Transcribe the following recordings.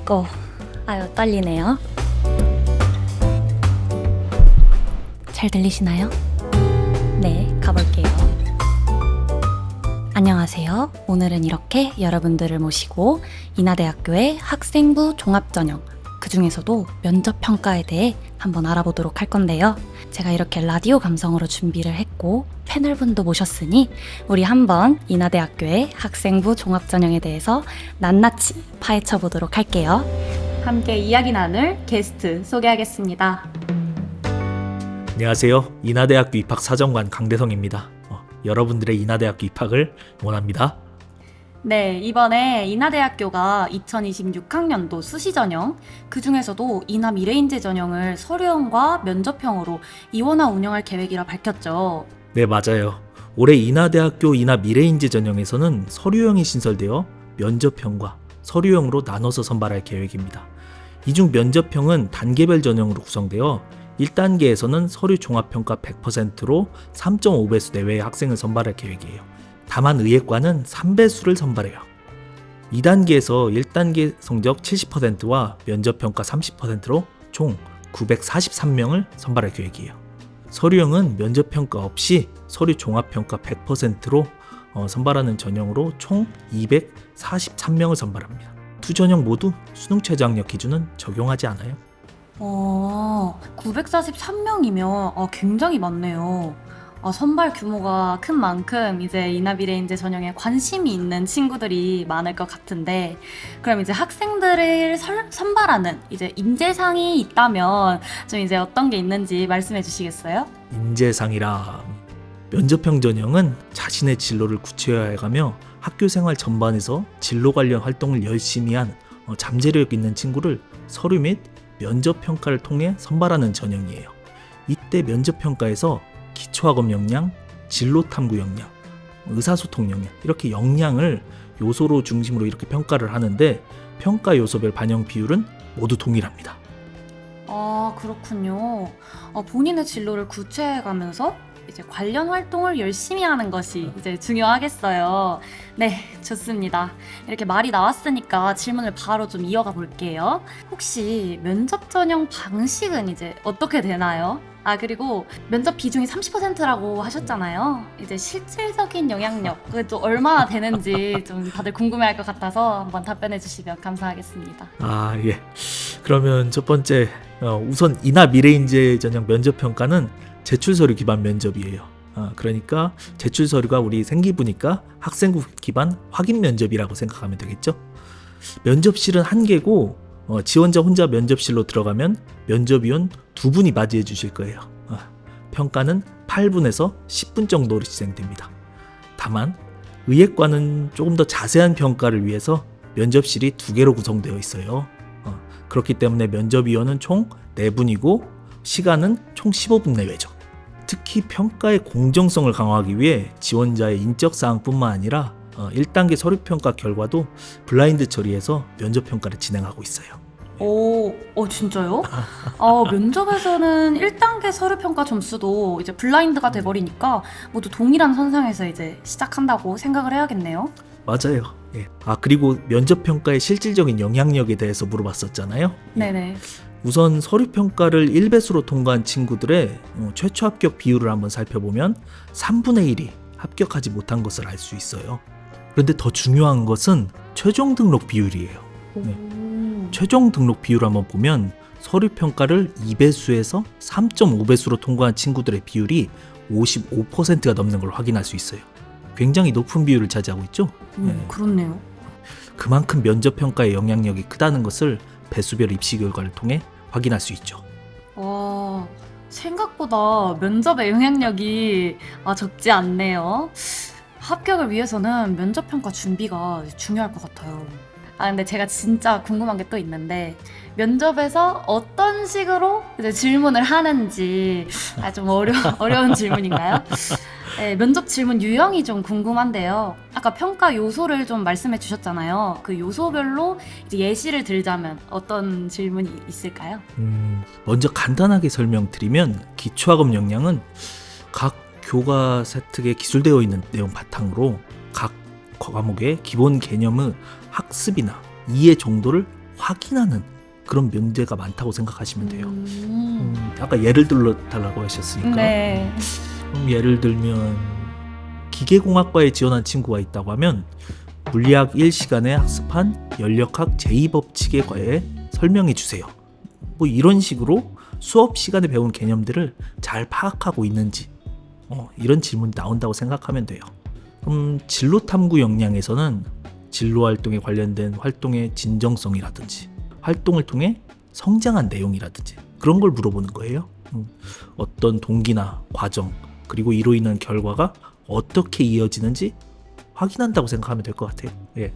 아이고, 아유, 떨리네요. 잘 들리시나요? 네, 가볼게요. 안녕하세요. 오늘은 이렇게 여러분들을 모시고 인하대학교의 학생부 종합전형, 그 중에서도 면접평가에 대해 한번 알아보도록 할 건데요. 제가 이렇게 라디오 감성으로 준비를 했고 패널분도 모셨으니 우리 한번 인하대학교의 학생부 종합전형에 대해서 낱낱이 파헤쳐 보도록 할게요. 함께 이야기 나눌 게스트 소개하겠습니다. 안녕하세요. 인하대학교 입학사정관 강대성입니다. 여러분들의 인하대학교 입학을 원합니다. 네, 이번에 인하대학교가 2026학년도 수시전형, 그 중에서도 인하 미래인재 전형을 서류형과 면접형으로 이원화 운영할 계획이라 밝혔죠. 네, 맞아요. 올해 인하대학교 인하 미래인재 전형에서는 서류형이 신설되어 면접형과 서류형으로 나눠서 선발할 계획입니다. 이 중 면접형은 단계별 전형으로 구성되어 1단계에서는 서류 종합평가 100%로 3.5배수 내외의 학생을 선발할 계획이에요. 다만 의예과는 3배수를 선발해요. 2단계에서 1단계 성적 70%와 면접평가 30%로 총 943명을 선발할 계획이에요. 서류형은 면접평가 없이 서류 종합평가 100%로 선발하는 전형으로 총 243명을 선발합니다. 두 전형 모두 수능 최저학력 기준은 적용하지 않아요. 943명이면 굉장히 많네요. 선발 규모가 큰 만큼 이제 인하미래인재 전형에 관심이 있는 친구들이 많을 것 같은데, 그럼 이제 학생들을 선발하는 이제 인재상이 있다면 좀 이제 어떤 게 있는지 말씀해 주시겠어요? 인재상이라 면접형 전형은 자신의 진로를 구체화해가며 학교 생활 전반에서 진로 관련 활동을 열심히 한 잠재력 있는 친구를 서류 및 면접평가를 통해 선발하는 전형이에요. 이때 면접평가에서 기초학업 역량, 진로 탐구 역량, 의사소통 역량, 이렇게 역량을 요소로 중심으로 이렇게 평가를 하는데 평가 요소별 반영 비율은 모두 동일합니다. 그렇군요. 본인의 진로를 구체화해가면서 이제 관련 활동을 열심히 하는 것이 이제 중요하겠어요. 네, 좋습니다. 이렇게 말이 나왔으니까 질문을 바로 좀 이어가 볼게요. 혹시 면접 전형 방식은 이제 어떻게 되나요? 그리고 면접 비중이 30%라고 하셨잖아요. 이제 실질적인 영향력, 그게 또 얼마나 되는지 좀 다들 궁금해할 것 같아서 한번 답변해 주시면 감사하겠습니다. 예. 그러면 첫 번째, 우선 인하 미래인재 전형 면접평가는 제출서류 기반 면접이에요. 그러니까 제출서류가 우리 생기부니까 학생부 기반 확인 면접이라고 생각하면 되겠죠. 면접실은 한 개고 지원자 혼자 면접실로 들어가면 면접위원 2분이 맞이해 주실 거예요. 평가는 8분에서 10분 정도로 진행됩니다. 다만 의예과는 조금 더 자세한 평가를 위해서 면접실이 2개로 구성되어 있어요. 그렇기 때문에 면접위원은 총 4분이고 시간은 총 15분 내외죠. 특히 평가의 공정성을 강화하기 위해 지원자의 인적사항뿐만 아니라 1단계 서류평가 결과도 블라인드 처리해서 면접평가를 진행하고 있어요. 진짜요? 면접에서는 1단계 서류평가 점수도 이제 블라인드가 돼버리니까 모두 동일한 선상에서 이제 시작한다고 생각을 해야겠네요. 맞아요. 예. 그리고 면접평가의 실질적인 영향력에 대해서 물어봤었잖아요. 네네. 우선 서류평가를 1배수로 통과한 친구들의 최초 합격 비율을 한번 살펴보면 3분의 1이 합격하지 못한 것을 알 수 있어요. 그런데 더 중요한 것은 최종 등록 비율이에요. 최종 등록 비율을 한번 보면 서류평가를 2배수에서 3.5배수로 통과한 친구들의 비율이 55%가 넘는 걸 확인할 수 있어요. 굉장히 높은 비율을 차지하고 있죠? 그렇네요. 그만큼 면접평가의 영향력이 크다는 것을 배수별 입시 결과를 통해 확인할 수 있죠. 생각보다 면접의 영향력이 적지 않네요. 합격을 위해서는 면접평가 준비가 중요할 것 같아요. 근데 제가 진짜 궁금한 게 또 있는데, 면접에서 어떤 식으로 이제 질문을 하는지 좀 어려운 질문인가요? 네, 면접 질문 유형이 좀 궁금한데요. 아까 평가 요소를 좀 말씀해 주셨잖아요. 그 요소별로 이제 예시를 들자면 어떤 질문이 있을까요? 먼저 간단하게 설명드리면 기초학업 역량은 각 교과 세특에 기술되어 있는 내용 바탕으로 각 과목의 기본 개념의 학습이나 이해 정도를 확인하는 그런 문제가 많다고 생각하시면 돼요. 음. 아까 예를 들어 달라고 하셨으니까 네. 예를 들면 기계공학과에 지원한 친구가 있다고 하면 물리학 1시간에 학습한 연력학 제2법칙에 관해 설명해 주세요. 뭐 이런 식으로 수업 시간에 배운 개념들을 잘 파악하고 있는지 이런 질문이 나온다고 생각하면 돼요. 그럼 진로 탐구 역량에서는 진로 활동에 관련된 활동의 진정성이라든지 활동을 통해 성장한 내용이라든지 그런 걸 물어보는 거예요. 어떤 동기나 과정 그리고 이로 인한 결과가 어떻게 이어지는지 확인한다고 생각하면 될 것 같아요. 예.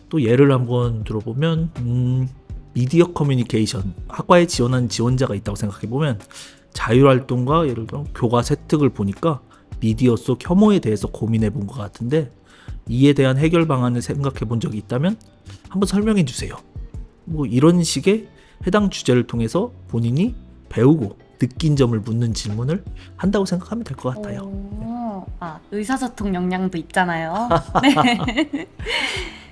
또 예를 한번 들어보면 미디어 커뮤니케이션 학과에 지원한 지원자가 있다고 생각해보면 자율활동과 예를 들어 교과 혜택을 보니까 미디어 속 혐오에 대해서 고민해 본 것 같은데 이에 대한 해결 방안을 생각해 본 적이 있다면 한번 설명해 주세요. 뭐 이런 식의 해당 주제를 통해서 본인이 배우고 느낀 점을 묻는 질문을 한다고 생각하면 될 것 같아요. 의사소통 역량도 있잖아요.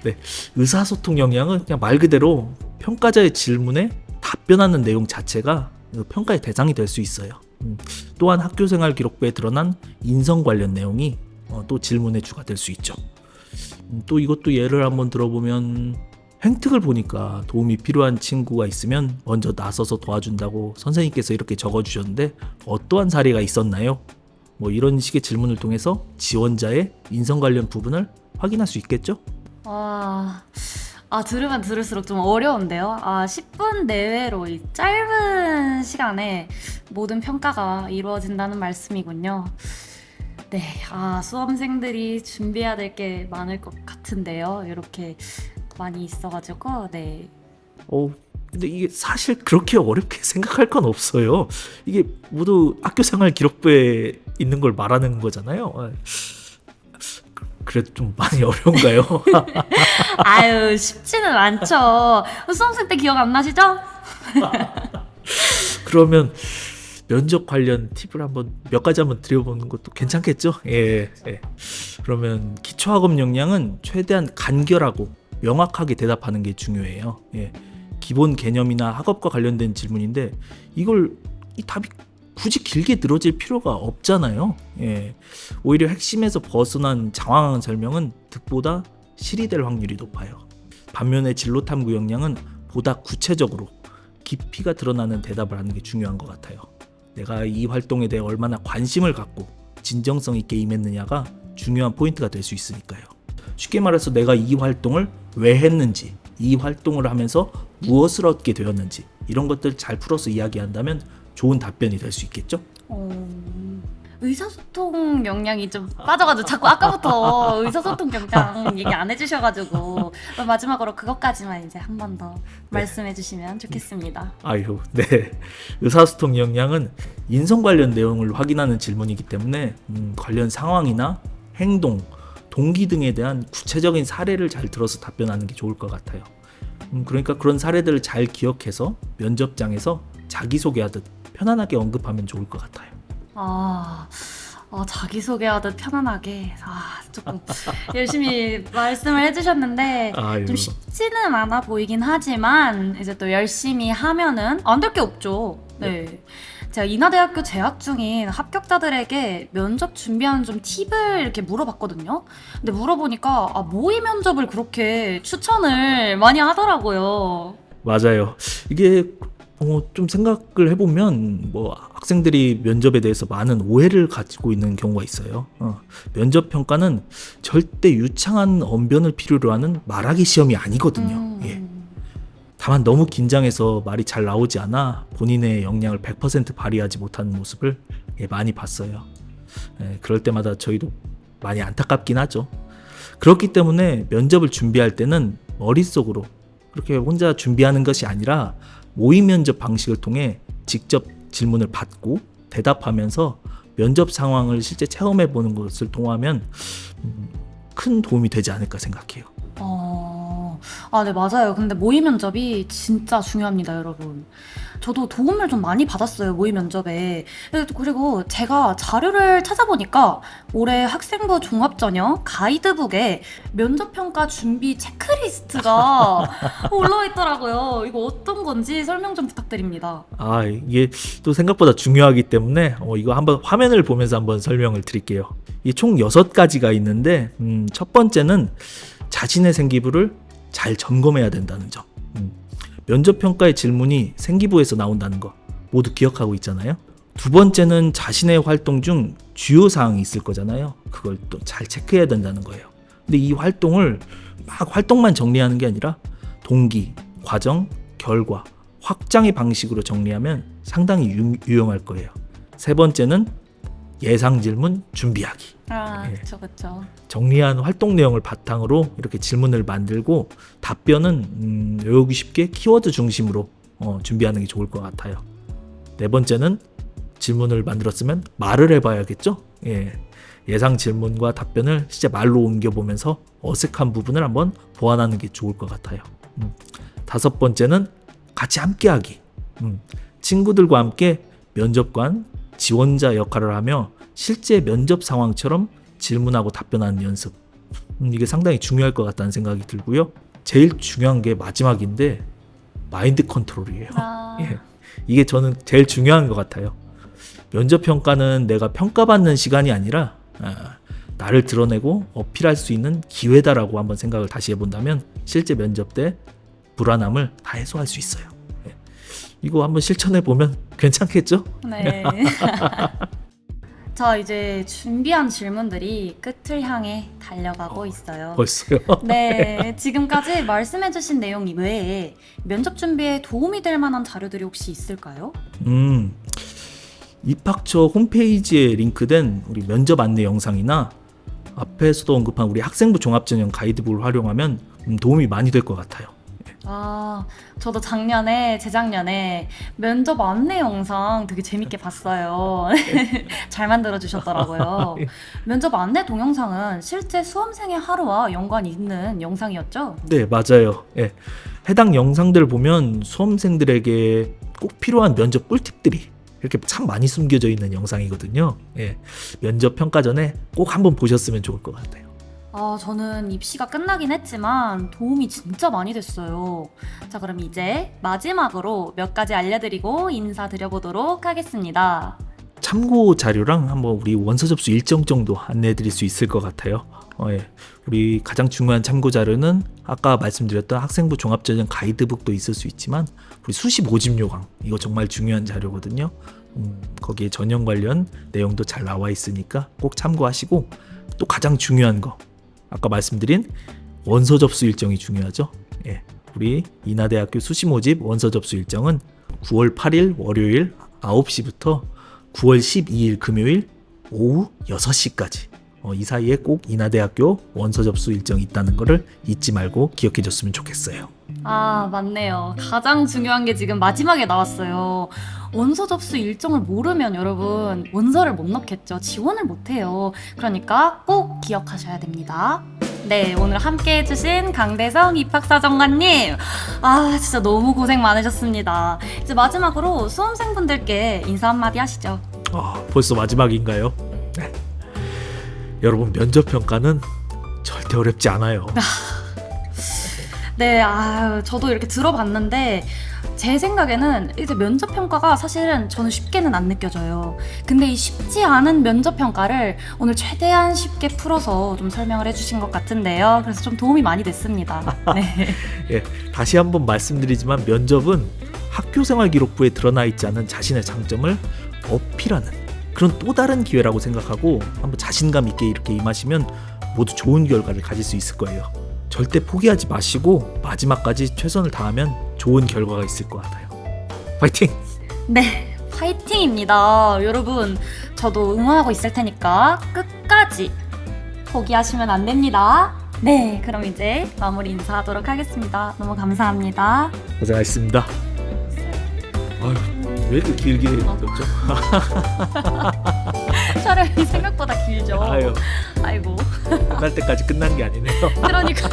네. 의사소통 역량은 그냥 말 그대로 평가자의 질문에 답변하는 내용 자체가 평가의 대상이 될 수 있어요. 또한 학교생활 기록부에 드러난 인성 관련 내용이 또 질문의 주가 될 수 있죠. 또 이것도 예를 한번 들어보면 횡특을 보니까 도움이 필요한 친구가 있으면 먼저 나서서 도와준다고 선생님께서 이렇게 적어주셨는데 어떠한 사례가 있었나요? 뭐 이런 식의 질문을 통해서 지원자의 인성 관련 부분을 확인할 수 있겠죠? 들으면 들을수록 좀 어려운데요. 10분 내외로 이 짧은 시간에 모든 평가가 이루어진다는 말씀이군요. 네, 수험생들이 준비해야 될 게 많을 것 같은데요. 이렇게 많이 있어가지고, 네. 근데 이게 사실 그렇게 어렵게 생각할 건 없어요. 이게 모두 학교생활 기록부에 있는 걸 말하는 거잖아요. 그래도 좀 많이 어려운가요? 아유, 쉽지는 않죠. 수험생 때 기억 안 나시죠? 그러면 면접 관련 팁을 몇 가지 한번 드려보는 것도 괜찮겠죠? 예. 그러면 기초학업 역량은 최대한 간결하고 명확하게 대답하는 게 중요해요. 예. 기본 개념이나 학업과 관련된 질문인데 이 답이 굳이 길게 늘어질 필요가 없잖아요. 예. 오히려 핵심에서 벗어난 장황한 설명은 득보다 실이 될 확률이 높아요. 반면에 진로 탐구 역량은 보다 구체적으로 깊이가 드러나는 대답을 하는 게 중요한 것 같아요. 내가 이 활동에 대해 얼마나 관심을 갖고 진정성 있게 임했느냐가 중요한 포인트가 될 수 있으니까요. 쉽게 말해서 내가 이 활동을 왜 했는지, 이 활동을 하면서 무엇을 얻게 되었는지 이런 것들 잘 풀어서 이야기한다면 좋은 답변이 될 수 있겠죠? 의사소통 역량이 좀 빠져가지고 자꾸 아까부터 의사소통 역량 얘기 안 해주셔가지고 마지막으로 그것까지만 이제 한 번 더 말씀해 주시면 좋겠습니다. 네. 의사소통 역량은 인성 관련 내용을 확인하는 질문이기 때문에 관련 상황이나 행동, 동기 등에 대한 구체적인 사례를 잘 들어서 답변하는 게 좋을 것 같아요. 그러니까 그런 사례들을 잘 기억해서 면접장에서 자기소개하듯 편안하게 언급하면 좋을 것 같아요. 자기소개하듯 편안하게 조금 열심히 말씀을 해주셨는데 좀 쉽지는 않아 보이긴 하지만 이제 또 열심히 하면은 안 될 게 없죠. 네. 제가 인하대학교 재학 중인 합격자들에게 면접 준비하는 좀 팁을 이렇게 물어봤거든요. 근데 물어보니까 모의 면접을 그렇게 추천을 많이 하더라고요. 맞아요. 이게 좀 생각을 해보면 학생들이 면접에 대해서 많은 오해를 가지고 있는 경우가 있어요. 면접 평가는 절대 유창한 언변을 필요로 하는 말하기 시험이 아니거든요. 예. 다만 너무 긴장해서 말이 잘 나오지 않아 본인의 역량을 100% 발휘하지 못하는 모습을 많이 봤어요. 그럴 때마다 저희도 많이 안타깝긴 하죠. 그렇기 때문에 면접을 준비할 때는 머릿속으로 그렇게 혼자 준비하는 것이 아니라 모의 면접 방식을 통해 직접 질문을 받고 대답하면서 면접 상황을 실제 체험해 보는 것을 통하면 큰 도움이 되지 않을까 생각해요. 네, 맞아요. 근데 모의 면접이 진짜 중요합니다, 여러분. 저도 도움을 좀 많이 받았어요, 모의 면접에. 그리고 제가 자료를 찾아보니까 올해 학생부 종합전형 가이드북에 면접평가 준비 체크리스트가 올라와 있더라고요. 이거 어떤 건지 설명 좀 부탁드립니다. 아, 이게 또 생각보다 중요하기 때문에 이거 한번 화면을 보면서 한번 설명을 드릴게요. 이 총 6가지가 있는데 첫 번째는 자신의 생기부를 잘 점검해야 된다는 점. 면접평가의 질문이 생기부에서 나온다는 거 모두 기억하고 있잖아요. 두 번째는 자신의 활동 중 주요 사항이 있을 거잖아요. 그걸 또 잘 체크해야 된다는 거예요. 근데 이 활동을 막 활동만 정리하는 게 아니라 동기, 과정, 결과, 확장의 방식으로 정리하면 상당히 유용할 거예요. 세 번째는 예상 질문 준비하기. 아, 예. 그쵸. 정리한 활동 내용을 바탕으로 이렇게 질문을 만들고 답변은 외우기 쉽게 키워드 중심으로 준비하는 게 좋을 것 같아요. 네 번째는 질문을 만들었으면 말을 해봐야겠죠. 예상 질문과 답변을 실제 말로 옮겨보면서 어색한 부분을 한번 보완하는 게 좋을 것 같아요. 다섯 번째는 같이 함께하기. 친구들과 함께 면접관, 지원자 역할을 하며 실제 면접 상황처럼 질문하고 답변하는 연습. 이게 상당히 중요할 것 같다는 생각이 들고요. 제일 중요한 게 마지막인데 마인드 컨트롤이에요. 이게 저는 제일 중요한 것 같아요. 면접 평가는 내가 평가받는 시간이 아니라 나를 드러내고 어필할 수 있는 기회다라고 한번 생각을 다시 해본다면 실제 면접 때 불안함을 다 해소할 수 있어요. 이거 한번 실천해 보면 괜찮겠죠? 네. 자, 이제 준비한 질문들이 끝을 향해 달려가고 있어요. 벌써요? 네, 지금까지 말씀해주신 내용 외에 면접 준비에 도움이 될 만한 자료들이 혹시 있을까요? 입학처 홈페이지에 링크된 우리 면접 안내 영상이나 앞에서도 언급한 우리 학생부 종합전형 가이드북을 활용하면 도움이 많이 될 것 같아요. 아, 저도 재작년에 면접 안내 영상 되게 재밌게 봤어요. 잘 만들어주셨더라고요. 면접 안내 동영상은 실제 수험생의 하루와 연관이 있는 영상이었죠? 네, 맞아요. 해당 영상들을 보면 수험생들에게 꼭 필요한 면접 꿀팁들이 이렇게 참 많이 숨겨져 있는 영상이거든요. 면접 평가 전에 꼭 한번 보셨으면 좋을 것 같아요. 저는 입시가 끝나긴 했지만 도움이 진짜 많이 됐어요. 자, 그럼 이제 마지막으로 몇 가지 알려드리고 인사드려보도록 하겠습니다. 참고 자료랑 한번 우리 원서 접수 일정 정도 안내해 드릴 수 있을 것 같아요. 우리 가장 중요한 참고 자료는 아까 말씀드렸던 학생부 종합전형 가이드북도 있을 수 있지만 우리 수시 모집 요강, 이거 정말 중요한 자료거든요. 거기에 전형 관련 내용도 잘 나와 있으니까 꼭 참고하시고, 또 가장 중요한 거 아까 말씀드린 원서 접수 일정이 중요하죠. 우리 인하대학교 수시 모집 원서 접수 일정은 9월 8일 월요일 9시부터 9월 12일 금요일 오후 6시까지 이 사이에 꼭 인하대학교 원서 접수 일정이 있다는 거를 잊지 말고 기억해 줬으면 좋겠어요. 아, 맞네요. 가장 중요한 게 지금 마지막에 나왔어요. 원서 접수 일정을 모르면 여러분 원서를 못 넣겠죠. 지원을 못 해요. 그러니까 꼭 기억하셔야 됩니다. 네, 오늘 함께 해주신 강대성 입학사정관님, 진짜 너무 고생 많으셨습니다. 이제 마지막으로 수험생분들께 인사 한마디 하시죠. 벌써 마지막인가요? 네. 여러분, 면접 평가는 절대 어렵지 않아요. 네, 저도 이렇게 들어봤는데 제 생각에는 이제 면접 평가가 사실은 저는 쉽게는 안 느껴져요. 근데 이 쉽지 않은 면접 평가를 오늘 최대한 쉽게 풀어서 좀 설명을 해주신 것 같은데요. 그래서 좀 도움이 많이 됐습니다. 네. 다시 한번 말씀드리지만 면접은 학교생활 기록부에 드러나 있지 않은 자신의 장점을 어필하는 그런 또 다른 기회라고 생각하고 한번 자신감 있게 이렇게 임하시면 모두 좋은 결과를 가질 수 있을 거예요. 절대 포기하지 마시고 마지막까지 최선을 다하면 좋은 결과가 있을 것 같아요. 파이팅! 네, 파이팅입니다. 여러분, 저도 응원하고 있을 테니까 끝까지 포기하시면 안 됩니다. 네, 그럼 이제 마무리 인사하도록 하겠습니다. 너무 감사합니다. 고생하셨습니다. 왜 이렇게 길게 했죠? 촬영이 생각보다 길죠? 아유, 아이고. 끝날 때까지 끝난 게 아니네요. 그러니까요.